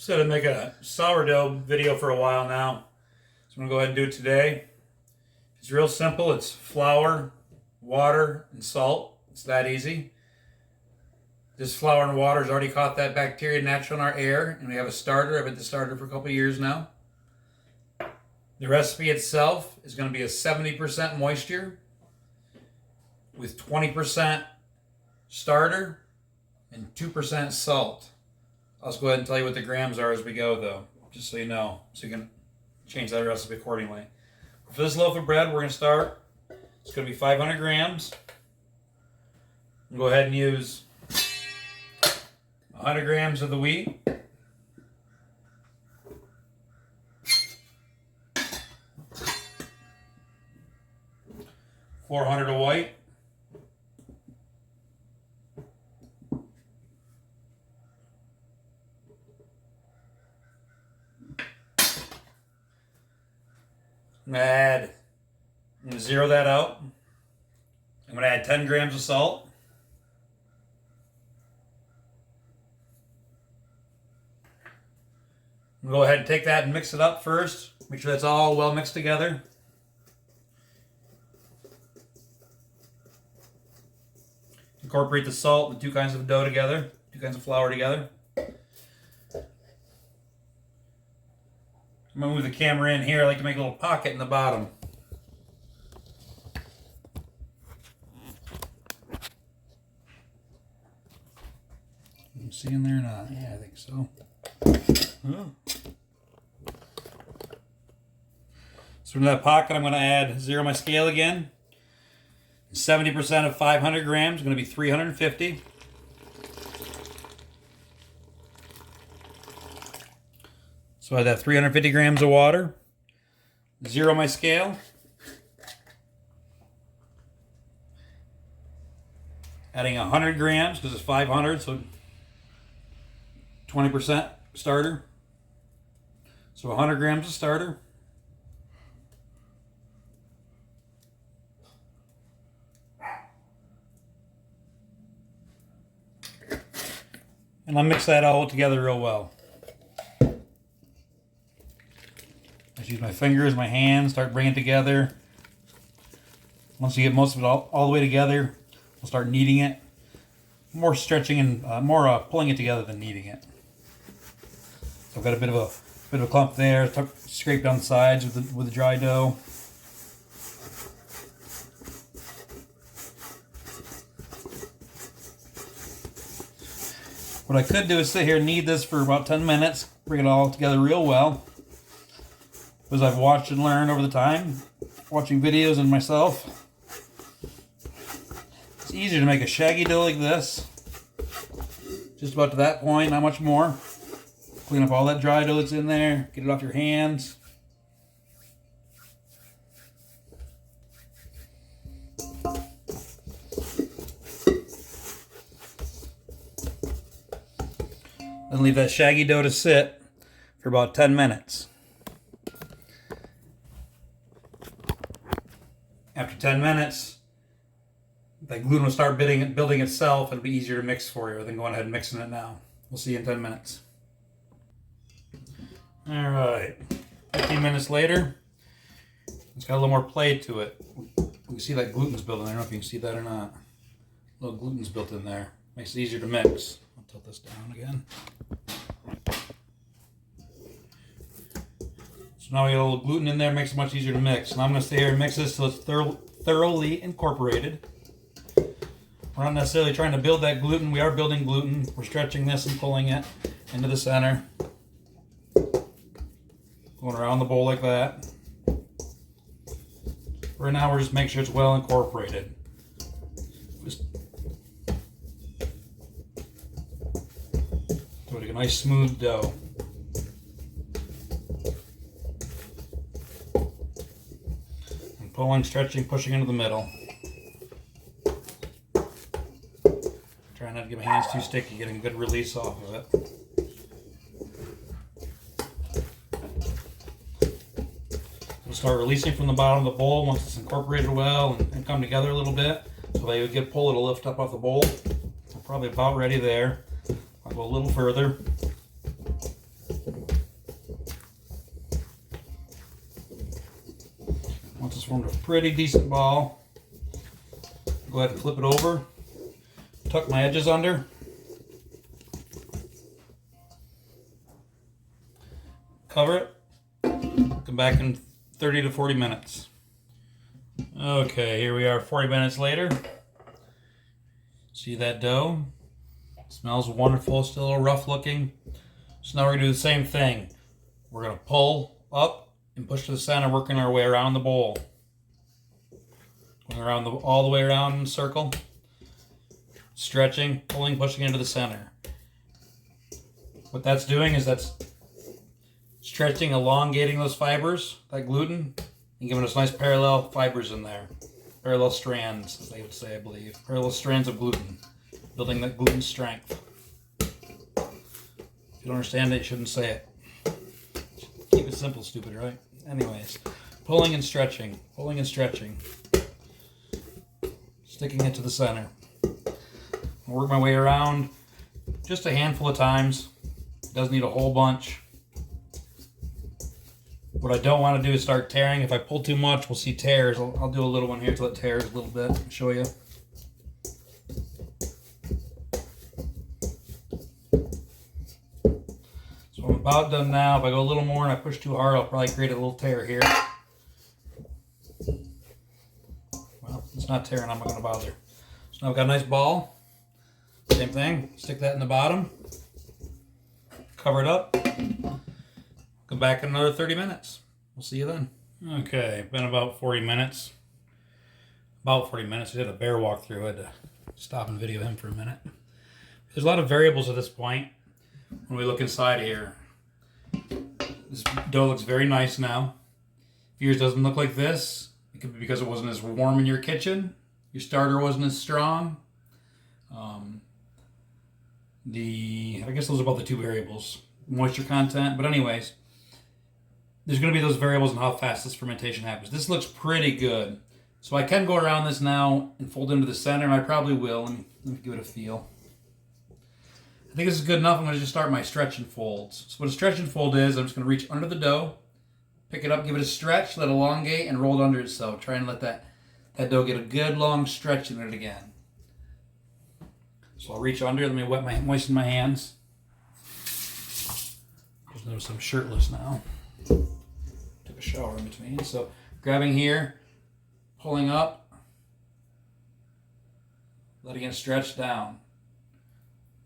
Said I'd make a sourdough video for a while now, so I'm going to go ahead and do it today. It's real simple. It's flour, water, and salt. It's that easy. This flour and water has already caught that bacteria natural in our air, and we have a starter. I've had the starter for a couple of years now. The recipe itself is going to be a 70% moisture with 20% starter and 2% salt. I'll just go ahead and tell you what the grams are as we go, though, just so you know, so you can change that recipe accordingly. For this loaf of bread, we're going to start. It's going to be 500 grams. We'll go ahead and use 100 grams of the wheat, 400 of white, 'm going to zero that out. I'm going to add 10 grams of salt. I'm going to go ahead and take that and mix it up first. Make sure that's all well mixed together. Incorporate the salt and the two kinds of dough together, two kinds of flour together. I'm going to move the camera in here. I like to make a little pocket in the bottom. You see in there or not? Yeah, I think so. Oh. So from that pocket, I'm going to add, zero my scale again. 70% of 500 grams is going to be 350. So I add that 350 grams of water. Zero my scale. Adding 100 grams because it's 500, so 20% starter. So 100 grams of starter. And I'll mix that all together real well. I use my fingers, my hands, start bringing it together. Once you get most of it all the way together, we'll start kneading it. More stretching and more pulling it together than kneading it. So I've got a bit of a clump there. Scrape down the sides with the dry dough. What I could do is sit here and knead this for about 10 minutes, bring it all together real well. As I've watched and learned over the time, watching videos and myself, it's easier to make a shaggy dough like this. Just about to that point, not much more. Clean up all that dry dough that's in there, get it off your hands. Then leave that shaggy dough to sit for about 10 minutes. After 10 minutes, the gluten will start building itself. It'll be easier to mix for you than going ahead and mixing it now. We'll see you in 10 minutes. All right, 15 minutes later, it's got a little more play to it. You can see that gluten's building. I don't know if you can see that or not. A little gluten's built in there. Makes it easier to mix. I'll tilt this down again. So now we got a little gluten in there, makes it much easier to mix. Now I'm going to stay here and mix this till it's thoroughly incorporated. We're not necessarily trying to build that gluten. We are building gluten. We're stretching this and pulling it into the center. Going around the bowl like that. Right now we're just making sure it's well incorporated. So we get a nice smooth dough. Pulling, stretching, pushing into the middle. Trying not to get my hands too sticky, getting a good release off of it. We'll start releasing from the bottom of the bowl once it's incorporated well and come together a little bit. So that you get pull, it'll lift up off the bowl. We're probably about ready there. I'll go a little further. formed a pretty decent ball. Go ahead and flip it over. Tuck my edges under. Cover it. Come back in 30 to 40 minutes. Okay, here we are 40 minutes later. See that dough? It smells wonderful, still a little rough looking. So now we're going to do the same thing. We're going to pull up and push to the center, working our way around the bowl. Going around all the way around in a circle. Stretching, pulling, pushing into the center. What that's doing is that's stretching, elongating those fibers, that gluten, and giving us nice parallel fibers in there. Parallel strands, as they would say, I believe. Parallel strands of gluten. Building that gluten strength. If you don't understand it, you shouldn't say it. Keep it simple, stupid, right? Anyways, pulling and stretching. Pulling and stretching. Sticking it to the center. I'll work my way around just a handful of times. Doesn't need a whole bunch. What I don't want to do is start tearing. If I pull too much, we'll see tears. I'll do a little one here till it tears a little bit and show you. So I'm about done now. If I go a little more and I push too hard, I'll probably create a little tear here. Well, it's not tearing. I'm not going to bother. So now I've got a nice ball. Same thing. Stick that in the bottom. Cover it up. Come back in another 30 minutes. We'll see you then. Okay, been about 40 minutes. About 40 minutes. I did a bear walkthrough. I had to stop and video him for a minute. There's a lot of variables at this point when we look inside here. This dough looks very nice now. If yours doesn't look like this, it could be because it wasn't as warm in your kitchen. Your starter wasn't as strong. I guess those are about the two variables. Moisture content. But anyways, there's going to be those variables in how fast this fermentation happens. This looks pretty good. So I can go around this now and fold into the center, and I probably will. Let me give it a feel. I think this is good enough. I'm going to just start my stretch and folds. So what a stretch and fold is, I'm just going to reach under the dough, pick it up, give it a stretch, let it elongate, and roll it under itself. Try and let that dough get a good long stretch in it again. So I'll reach under. Let me moisten my hands. Just notice I'm shirtless now. Took a shower in between. So grabbing here, pulling up, letting it stretch down,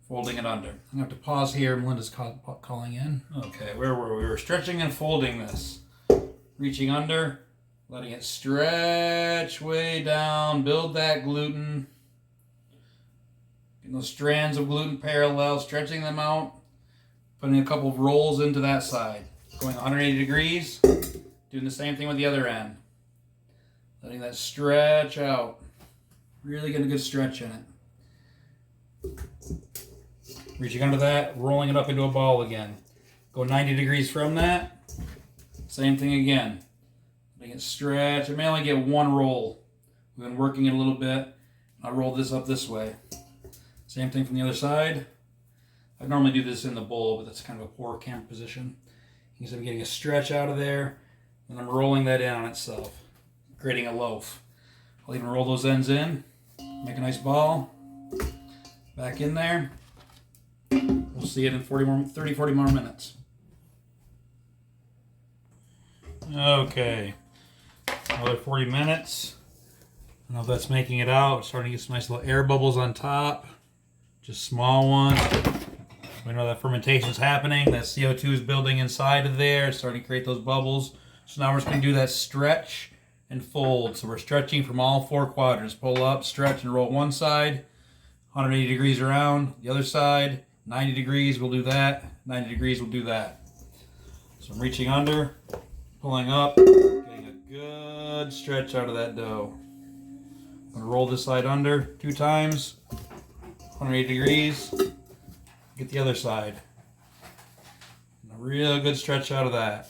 folding it under. I'm going to have to pause here. Melinda's calling in. Okay, where were we? We were stretching and folding this. Reaching under, letting it stretch way down, build that gluten. Getting those strands of gluten parallel, stretching them out, putting a couple of rolls into that side. Going 180 degrees, doing the same thing with the other end. Letting that stretch out. Really getting a good stretch in it. Reaching under that, rolling it up into a ball again. Go 90 degrees from that. Same thing again. Letting it stretch. I may only get one roll. We've been working it a little bit. I'll roll this up this way. Same thing from the other side. I normally do this in the bowl, but that's kind of a poor camera position. You can see I'm getting a stretch out of there, and I'm rolling that in on itself, creating a loaf. I'll even roll those ends in, make a nice ball, back in there. We'll see it in 40 more minutes. Okay, another 40 minutes. I don't know if that's making it out. It's starting to get some nice little air bubbles on top, just small ones. We know that fermentation is happening. That CO2 is building inside of there, starting to create those bubbles. So now we're just going to do that stretch and fold. So we're stretching from all four quadrants. Pull up, stretch, and roll one side. 180 degrees around. The other side. 90 degrees, we'll do that. 90 degrees, we'll do that. So I'm reaching under, pulling up, getting a good stretch out of that dough. I'm going to roll this side under 2 times. 180 degrees. Get the other side. And a real good stretch out of that.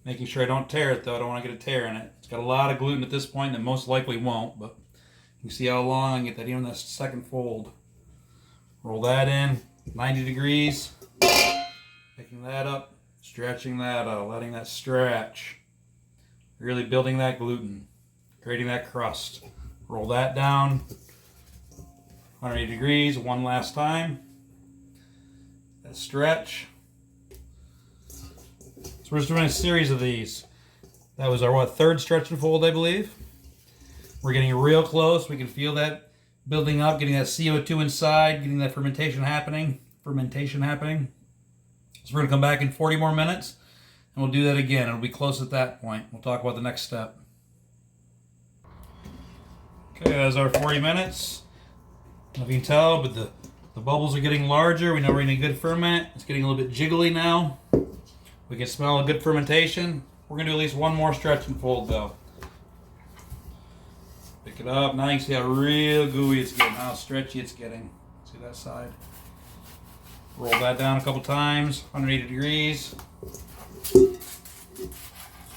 Making sure I don't tear it though. I don't want to get a tear in it. It's got a lot of gluten at this point that most likely won't, but you can see how long I can get that even that second fold. Roll that in, 90 degrees. Picking that up, stretching that out, letting that stretch. Really building that gluten, creating that crust. Roll that down, 180 degrees, one last time. That stretch. So we're just doing a series of these. That was our third stretch and fold, I believe. We're getting real close. We can feel that building up, getting that CO2 inside, getting that fermentation happening. So we're gonna come back in 40 more minutes and we'll do that again. It'll be close at that point. We'll talk about the next step. Okay, that's our 40 minutes. I don't know if you can tell, but the bubbles are getting larger. We know we're in a good ferment. It's getting a little bit jiggly now. We can smell a good fermentation. We're gonna do at least one more stretch and fold though. Pick it up. Now you can see how real gooey it's getting, how stretchy it's getting. See that side? Roll that down a couple times, 180 degrees.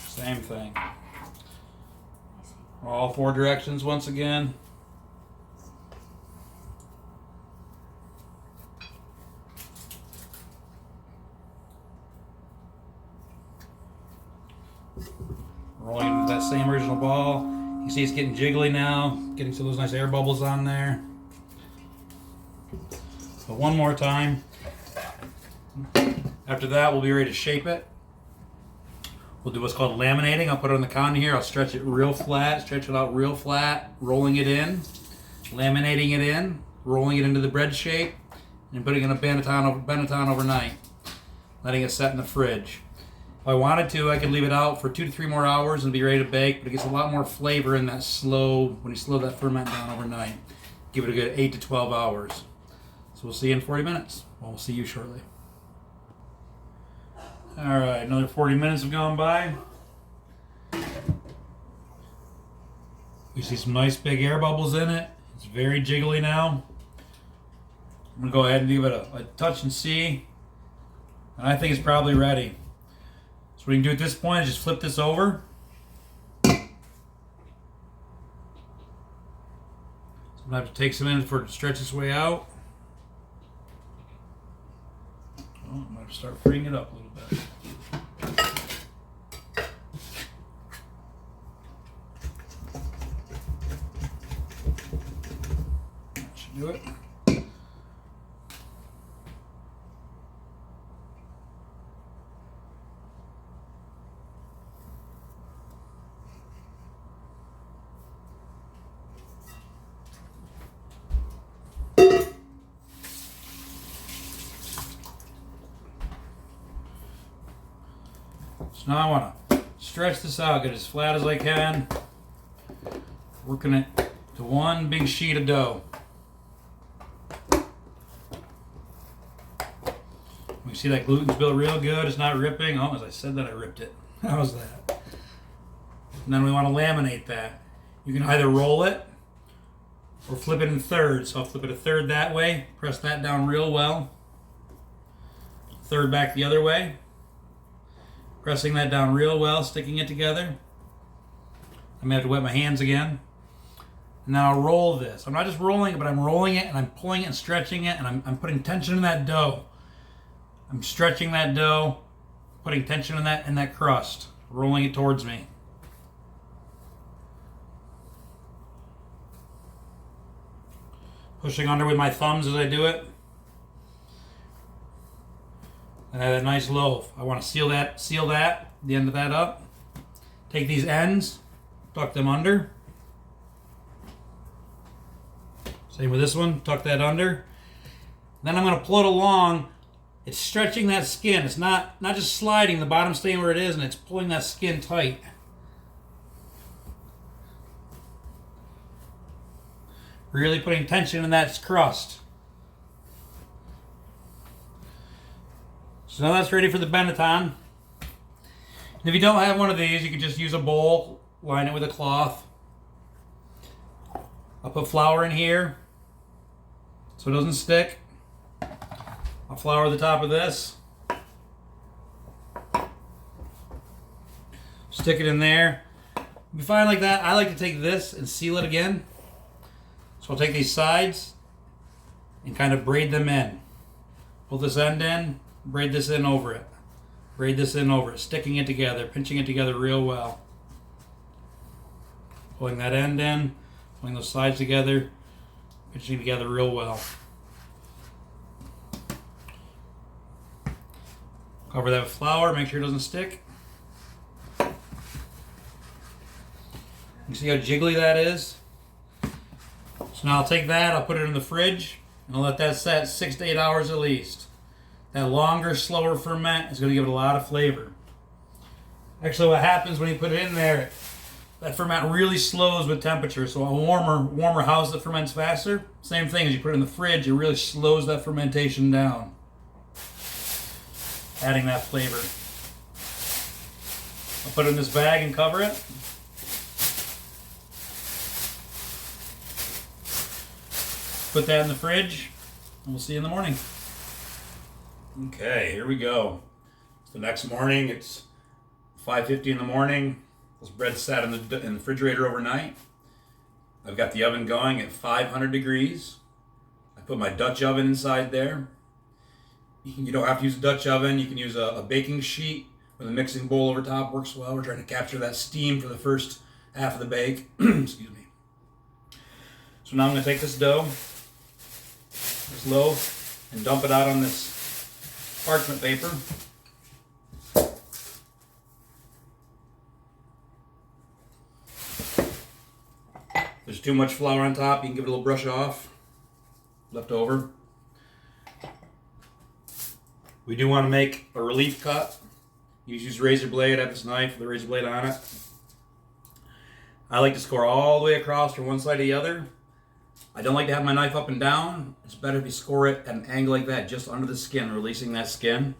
Same thing. All four directions once again. Rolling into that same original ball. You see it's getting jiggly now, getting some of those nice air bubbles on there. So one more time. After that, we'll be ready to shape it. We'll do what's called laminating. I'll put it on the counter here. I'll stretch it real flat, stretch it out real flat, rolling it in, laminating it in, rolling it into the bread shape, and putting it in a Benetton overnight, letting it set in the fridge. If I wanted to, I could leave it out for 2 to 3 more hours and be ready to bake, but it gets a lot more flavor in that when you slow that ferment down overnight. Give it a good 8 to 12 hours. So we'll see you in 40 minutes. Well, we'll see you shortly. All right, another 40 minutes have gone by. We see some nice big air bubbles in it. It's very jiggly now. I'm gonna go ahead and give it a touch and see. And I think it's probably ready. So what you can do at this point is just flip this over. Sometimes it takes a minute for it to stretch its way out. Oh, I might have to start freeing it up a little bit. That should do it. So now I want to stretch this out, get it as flat as I can, working it to one big sheet of dough. You see that gluten's built real good, it's not ripping. Oh, as I said that, I ripped it. How's that? And then we want to laminate that. You can either roll it or flip it in thirds. So I'll flip it a third that way, press that down real well. Third back the other way. Pressing that down real well, sticking it together. I may have to wet my hands again. And now I'll roll this. I'm not just rolling it, but I'm rolling it and I'm pulling it and stretching it, and I'm putting tension in that dough. I'm stretching that dough, putting tension in that crust, rolling it towards me. Pushing under with my thumbs as I do it. And I have a nice loaf. I want to seal the end of that up. Take these ends, tuck them under. Same with this one, tuck that under. Then I'm going to pull it along. It's stretching that skin. It's not just sliding, the bottom staying where it is, and it's pulling that skin tight. Really putting tension in that crust. So now that's ready for the Benetton. And if you don't have one of these, you can just use a bowl, line it with a cloth. I'll put flour in here so it doesn't stick. I'll flour the top of this. Stick it in there. If you find like that, I like to take this and seal it again. So I'll take these sides and kind of braid them in. Pull this end in, braid this in over it. Braid this in over it, sticking it together, pinching it together real well. Pulling that end in, pulling those sides together, pinching together real well. Cover that with flour, make sure it doesn't stick. You see how jiggly that is? So now I'll take that, I'll put it in the fridge, and I'll let that set 6 to 8 hours at least. That longer, slower ferment is going to give it a lot of flavor. Actually, what happens when you put it in there, that ferment really slows with temperature. So a warmer house that ferments faster. Same thing, as you put it in the fridge, it really slows that fermentation down. Adding that flavor. I'll put it in this bag and cover it. Put that in the fridge, and we'll see you in the morning. Okay, here we go. It's the next morning. It's 5:50 in the morning. This bread sat in the refrigerator overnight. I've got the oven going at 500 degrees. I put my Dutch oven inside there. You don't have to use a Dutch oven. You can use a baking sheet with a mixing bowl over top. Works well. We're trying to capture that steam for the first half of the bake. Excuse me. So now I'm going to take this dough, this loaf, and dump it out on this parchment paper. If there's too much flour on top, you can give it a little brush off, left over. We do want to make a relief cut. You use a razor blade. I have this knife with a razor blade on it. I like to score all the way across from one side to the other. I don't like to have my knife up and down. It's better if you score it at an angle like that, just under the skin, releasing that skin.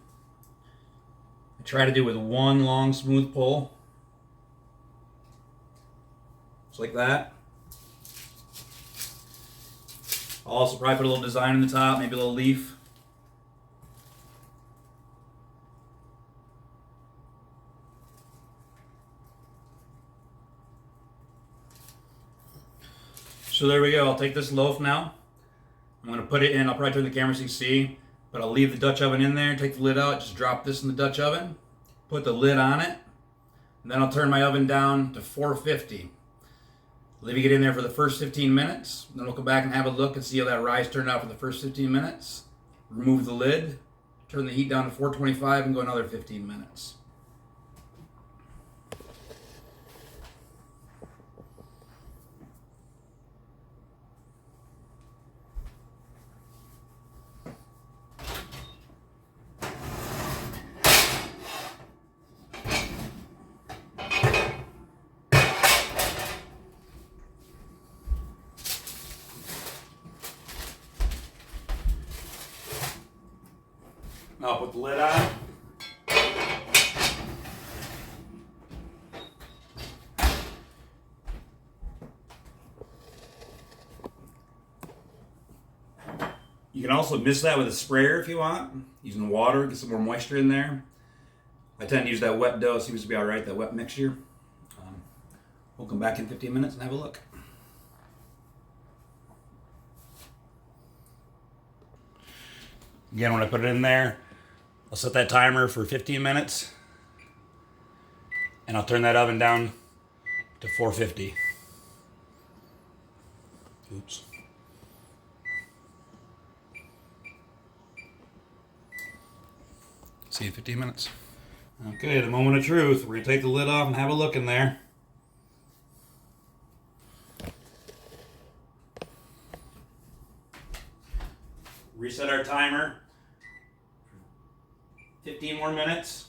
I try to do it with one long, smooth pull. Just like that. I'll also probably put a little design in the top, maybe a little leaf. So there we go. I'll take this loaf now. I'm going to put it in. I'll probably turn the camera so you can see. But I'll leave the Dutch oven in there. Take the lid out. Just drop this in the Dutch oven. Put the lid on it. And then I'll turn my oven down to 450. Leaving it in there for the first 15 minutes. Then we'll come back and have a look and see how that rice turned out for the first 15 minutes. Remove the lid. Turn the heat down to 425 and go another 15 minutes. Now I'll put the lid on. You can also mist that with a sprayer if you want, using water, get some more moisture in there. I tend to use that wet dough, seems to be alright, that wet mixture. We'll come back in 15 minutes and have a look. Again, when I put it in there, I'll set that timer for 15 minutes and I'll turn that oven down to 450. Oops. See you in 15 minutes. Okay, the moment of truth. We're going to take the lid off and have a look in there. Reset our timer. 15 more minutes.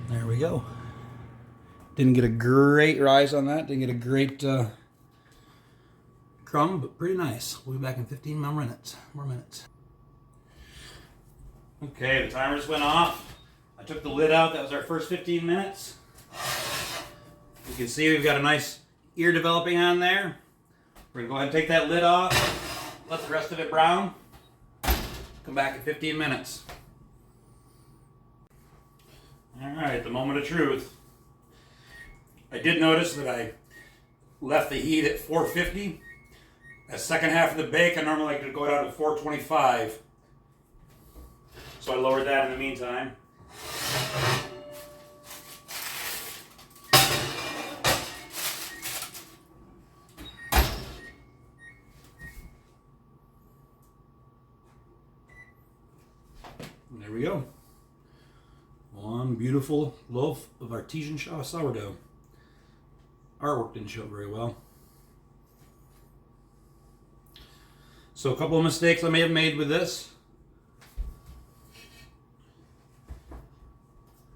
There we go. Didn't get a great rise on that. Didn't get a great crumb, but pretty nice. We'll be back in 15 more minutes. Okay, the timer just went off. I took the lid out. That was our first 15 minutes. You can see we've got a nice ear developing on there. We're going to go ahead and take that lid off. Let the rest of it brown. Come back in 15 minutes. All right, the moment of truth. I did notice that I left the heat at 450. That second half of the bake, I normally like to go down to 425. So I lowered that in the meantime. And there we go. One beautiful loaf of artisan sourdough. Artwork didn't show very well. So a couple of mistakes I may have made with this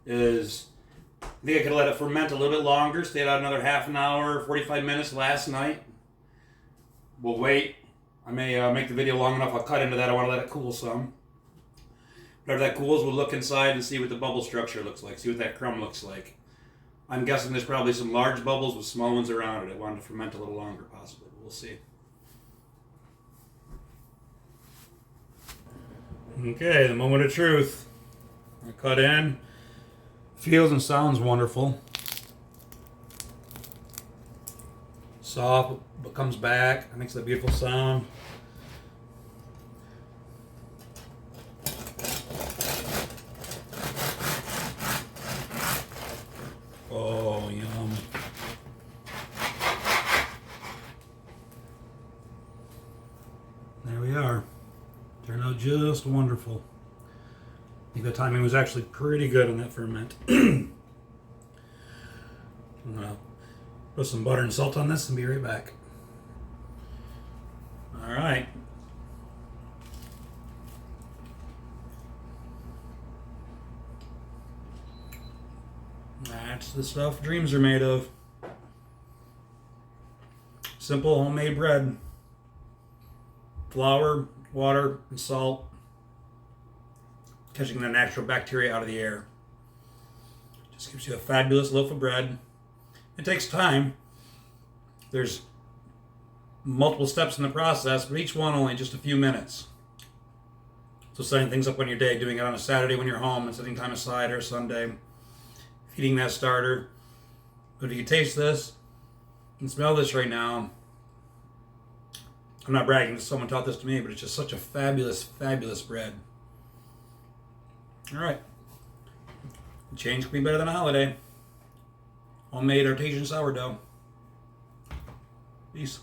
is I think I could let it ferment a little bit longer, stayed out another half an hour, 45 minutes last night. We'll wait. I may make the video long enough, I'll cut into that. I want to let it cool some. Whenever that cools, we'll look inside and see what the bubble structure looks like, see what that crumb looks like. I'm guessing there's probably some large bubbles with small ones around it. I wanted to ferment a little longer possibly, but we'll see. Okay, the moment of truth. I cut in. Feels and sounds wonderful. Soft, but comes back. I think it's a beautiful sound. Oh, yum. There we are. Turned out just wonderful. I think the timing was actually pretty good on that ferment. I'm gonna put some butter and salt on this and be right back. All right. That's the stuff dreams are made of. Simple homemade bread. Flour, water, and salt. Catching the natural bacteria out of the air. Just gives you a fabulous loaf of bread. It takes time. There's multiple steps in the process, but each one only just a few minutes. So setting things up on your day, doing it on a Saturday when you're home and setting time aside, or a Sunday, feeding that starter. But if you taste this and smell this right now, I'm not bragging, someone taught this to me, but it's just such a fabulous, fabulous bread. All right. Change can be better than a holiday. Homemade artisan sourdough. Peace.